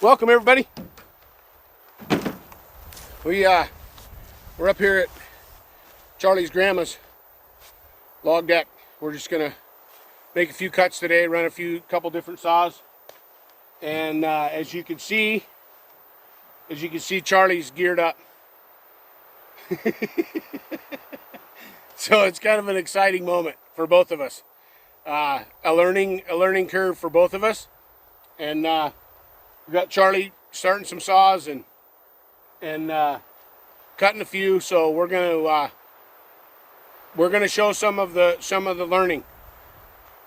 Welcome everybody. We're up here at Charlie's grandma's log deck. We're just gonna make a few cuts today, run a couple different saws, and as you can see, Charlie's geared up. So it's kind of an exciting moment for both of us. A learning curve for both of us, and we got Charlie starting some saws and cutting a few. So we're gonna show some of the learning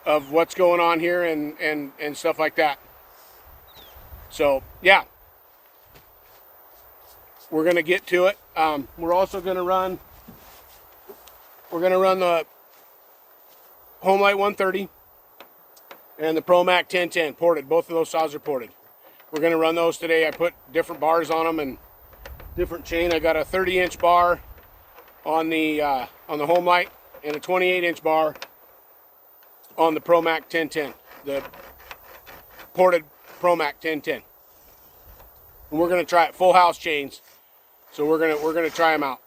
of what's going on here and stuff like that. So yeah, we're gonna get to it. We're also gonna run the Homelight 130 and the ProMac 1010 ported. Both of those saws are ported. We're going to run those today. I put different bars on them and different chain. I got a 30-inch bar on the Homelight and a 28-inch bar on the ProMac 1010, the ported ProMac 1010. And we're going to try it full house chains. So we're going to try them out.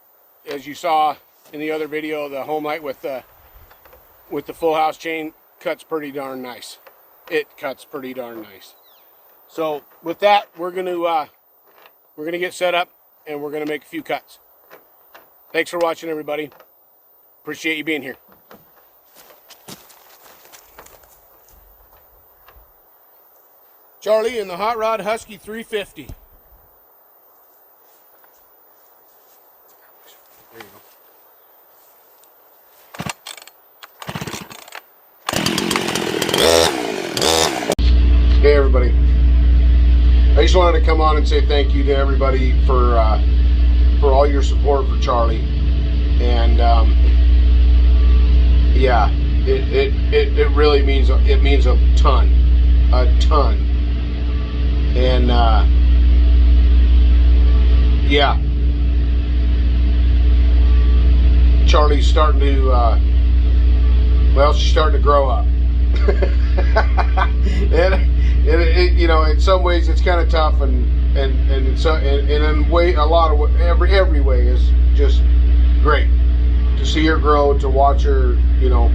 As you saw in the other video, the Homelight with the full house chain cuts pretty darn nice. It cuts pretty darn nice. So with that, we're gonna get set up and we're gonna make a few cuts. Thanks for watching, everybody. Appreciate you being here. Charlie in the Hot Rod Husky 350. There you go. Hey everybody, I just wanted to come on and say thank you to everybody for all your support for Charlie, and yeah, it really means a ton, and yeah, Charlie's starting to she's starting to grow up. and you know, in some ways it's kind of tough, and in every way is just great to see her grow, to watch her, you know,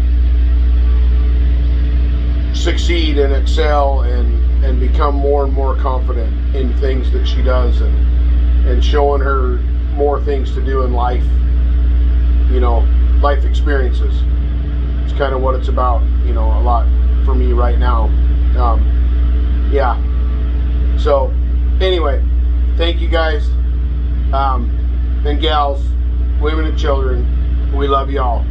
succeed and excel and become more and more confident in things that she does, and showing her more things to do in life, you know, life experiences. It's kind of what it's about, you know, a lot for me right now. Yeah, so anyway, thank you guys, and gals, women and children. We love y'all.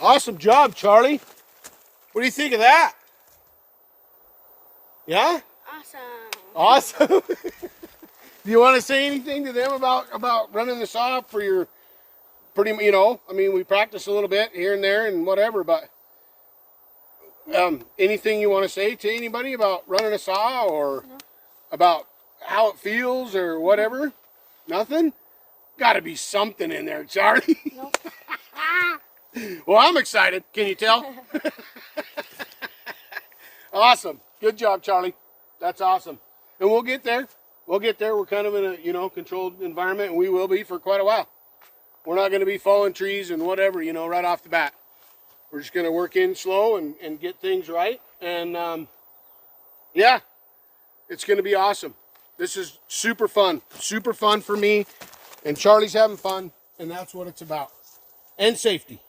Awesome job, Charlie. What do you think of that? Yeah? Awesome. Do you want to say anything to them about running the saw for your you know, I mean, we practice a little bit here and there and whatever, but anything you want to say to anybody about running a saw, or about how it feels or whatever? Nothing? Got to be something in there, Charlie. Nope. Well, I'm excited. Can you tell? Awesome. Good job, Charlie. That's awesome. And we'll get there. We'll get there. We're kind of in a, you know, controlled environment, and we will be for quite a while. We're not going to be falling trees and whatever, you know, right off the bat. We're just going to work in slow and get things right. And yeah, it's going to be awesome. This is super fun for me. And Charlie's having fun. And that's what it's about. And safety.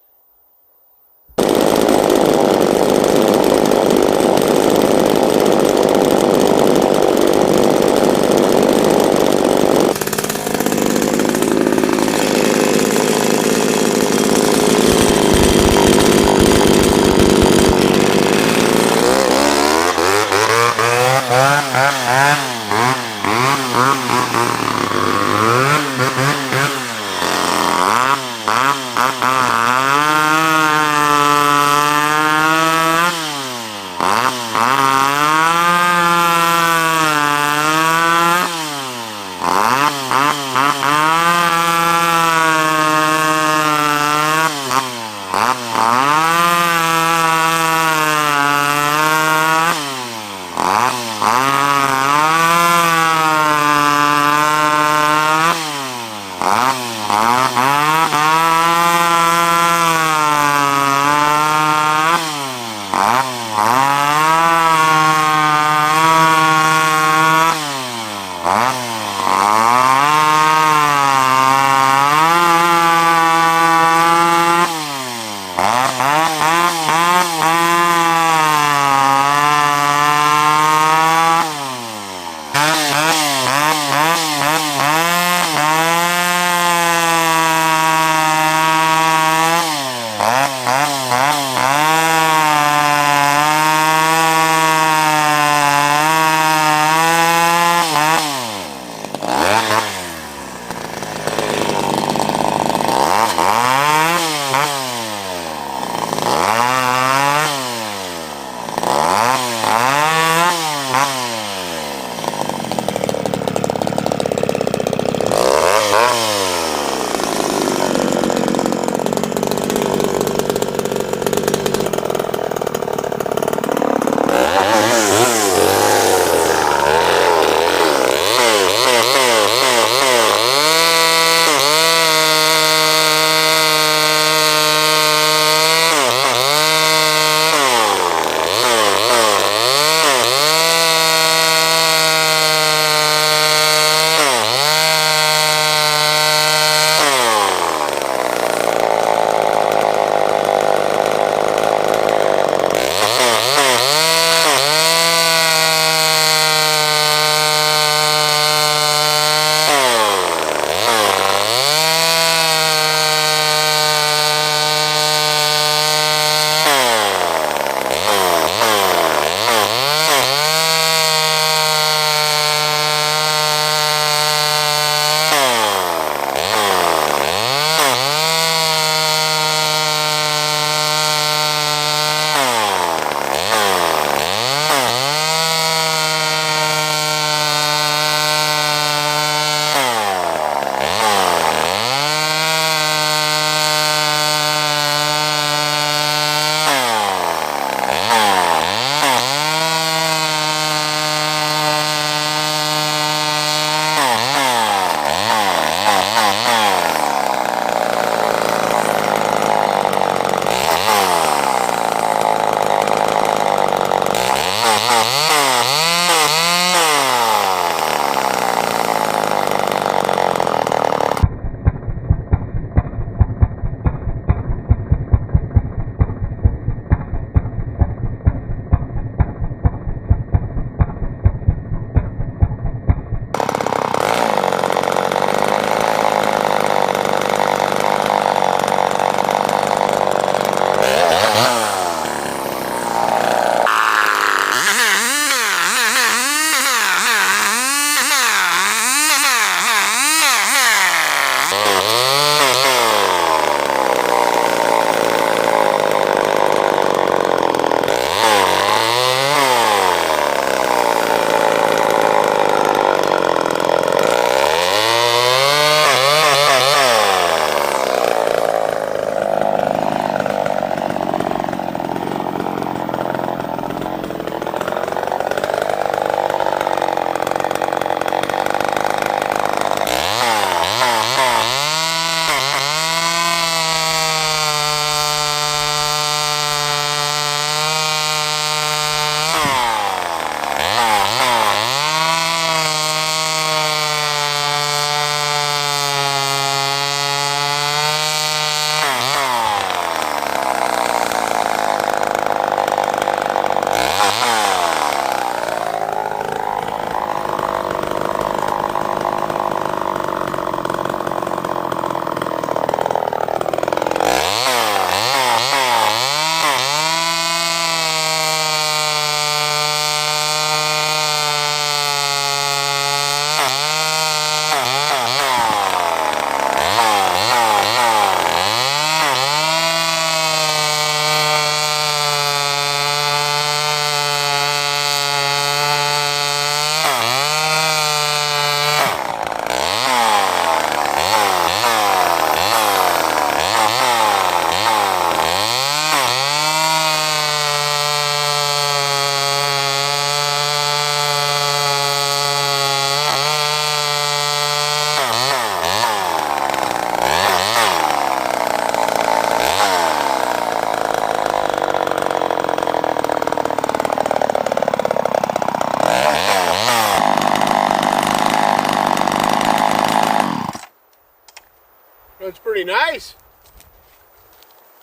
That's pretty nice.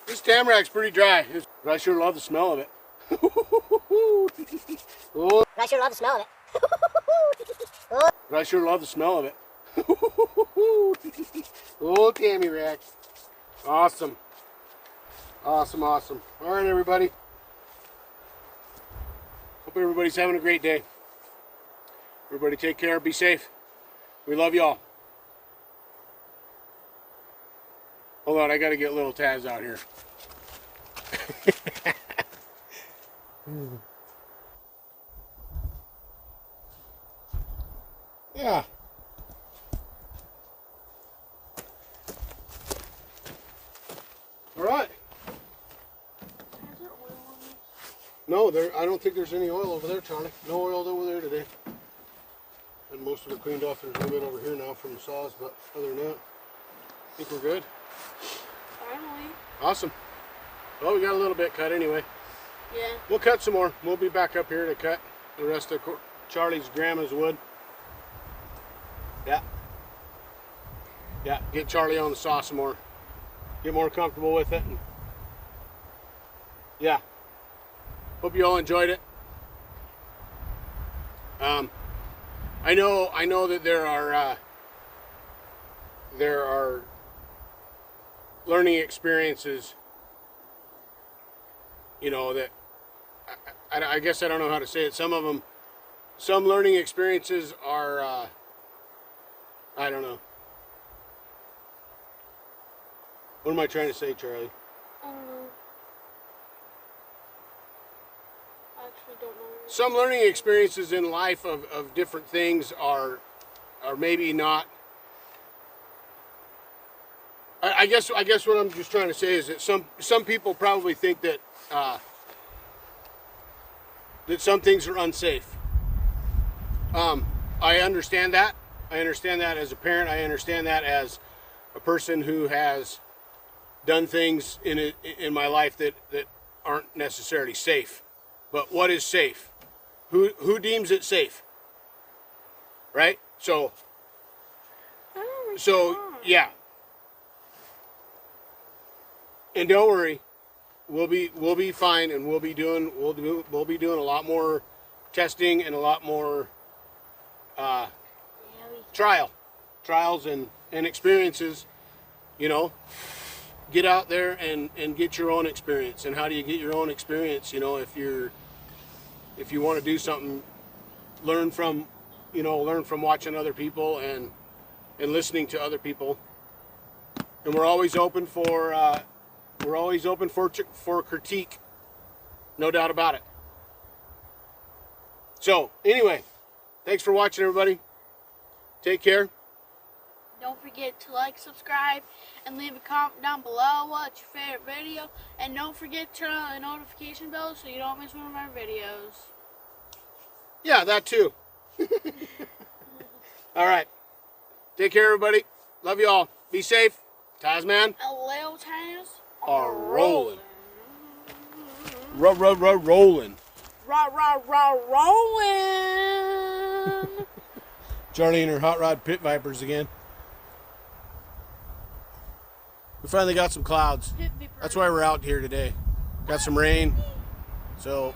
This tamarac's pretty dry, but I sure love the smell of it. Oh. I sure love the smell of it. But I sure love the smell of it. Oh, tamarack. Awesome. Awesome, awesome. All right, everybody. Hope everybody's having a great day. Everybody take care. Be safe. We love y'all. Hold on, I got to get little Taz out here. Yeah. All right. No, I don't think there's any oil over there, Charlie. No oil over there today. And most of it cleaned off. There's a little bit over here now from the saws, but other than that, I think we're good. Finally. Awesome. Well, we got a little bit cut anyway. Yeah. We'll cut some more. We'll be back up here to cut the rest of Charlie's grandma's wood. Yeah. Yeah, get Charlie on the saw some more. Get more comfortable with it. And yeah. Hope you all enjoyed it. I know that there are learning experiences, you know, that I guess I don't know how to say it. Some learning experiences are I don't know. What am I trying to say, Charlie? I don't know. I actually don't know. Some learning experiences in life of different things are maybe not. I guess what I'm just trying to say is that some people probably think that that some things are unsafe. I understand that. I understand that as a parent. I understand that as a person who has done things in my life that aren't necessarily safe. But what is safe? Who deems it safe? Right? So yeah. And don't worry, we'll be fine, and we'll be doing a lot more testing and a lot more trials and experiences. You know, get out there and get your own experience. And how do you get your own experience? You know, if you want to do something, learn from watching other people and listening to other people. And we're always open for critique, no doubt about it. So anyway, thanks for watching, everybody. Take care. Don't forget to like, subscribe, and leave a comment down below what's your favorite video. And don't forget to turn on the notification bell so you don't miss one of our videos. Yeah, that too. All right. Take care, everybody. Love you all. Be safe. Tazman. A little Taz are rolling. Rolling. Rolling. Charlie and her hot rod pit vipers again. We finally got some clouds. That's why we're out here today. Got some rain, so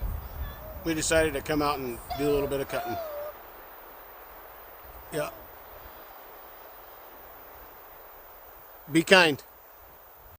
we decided to come out and do a little bit of cutting. Yeah. Be kind.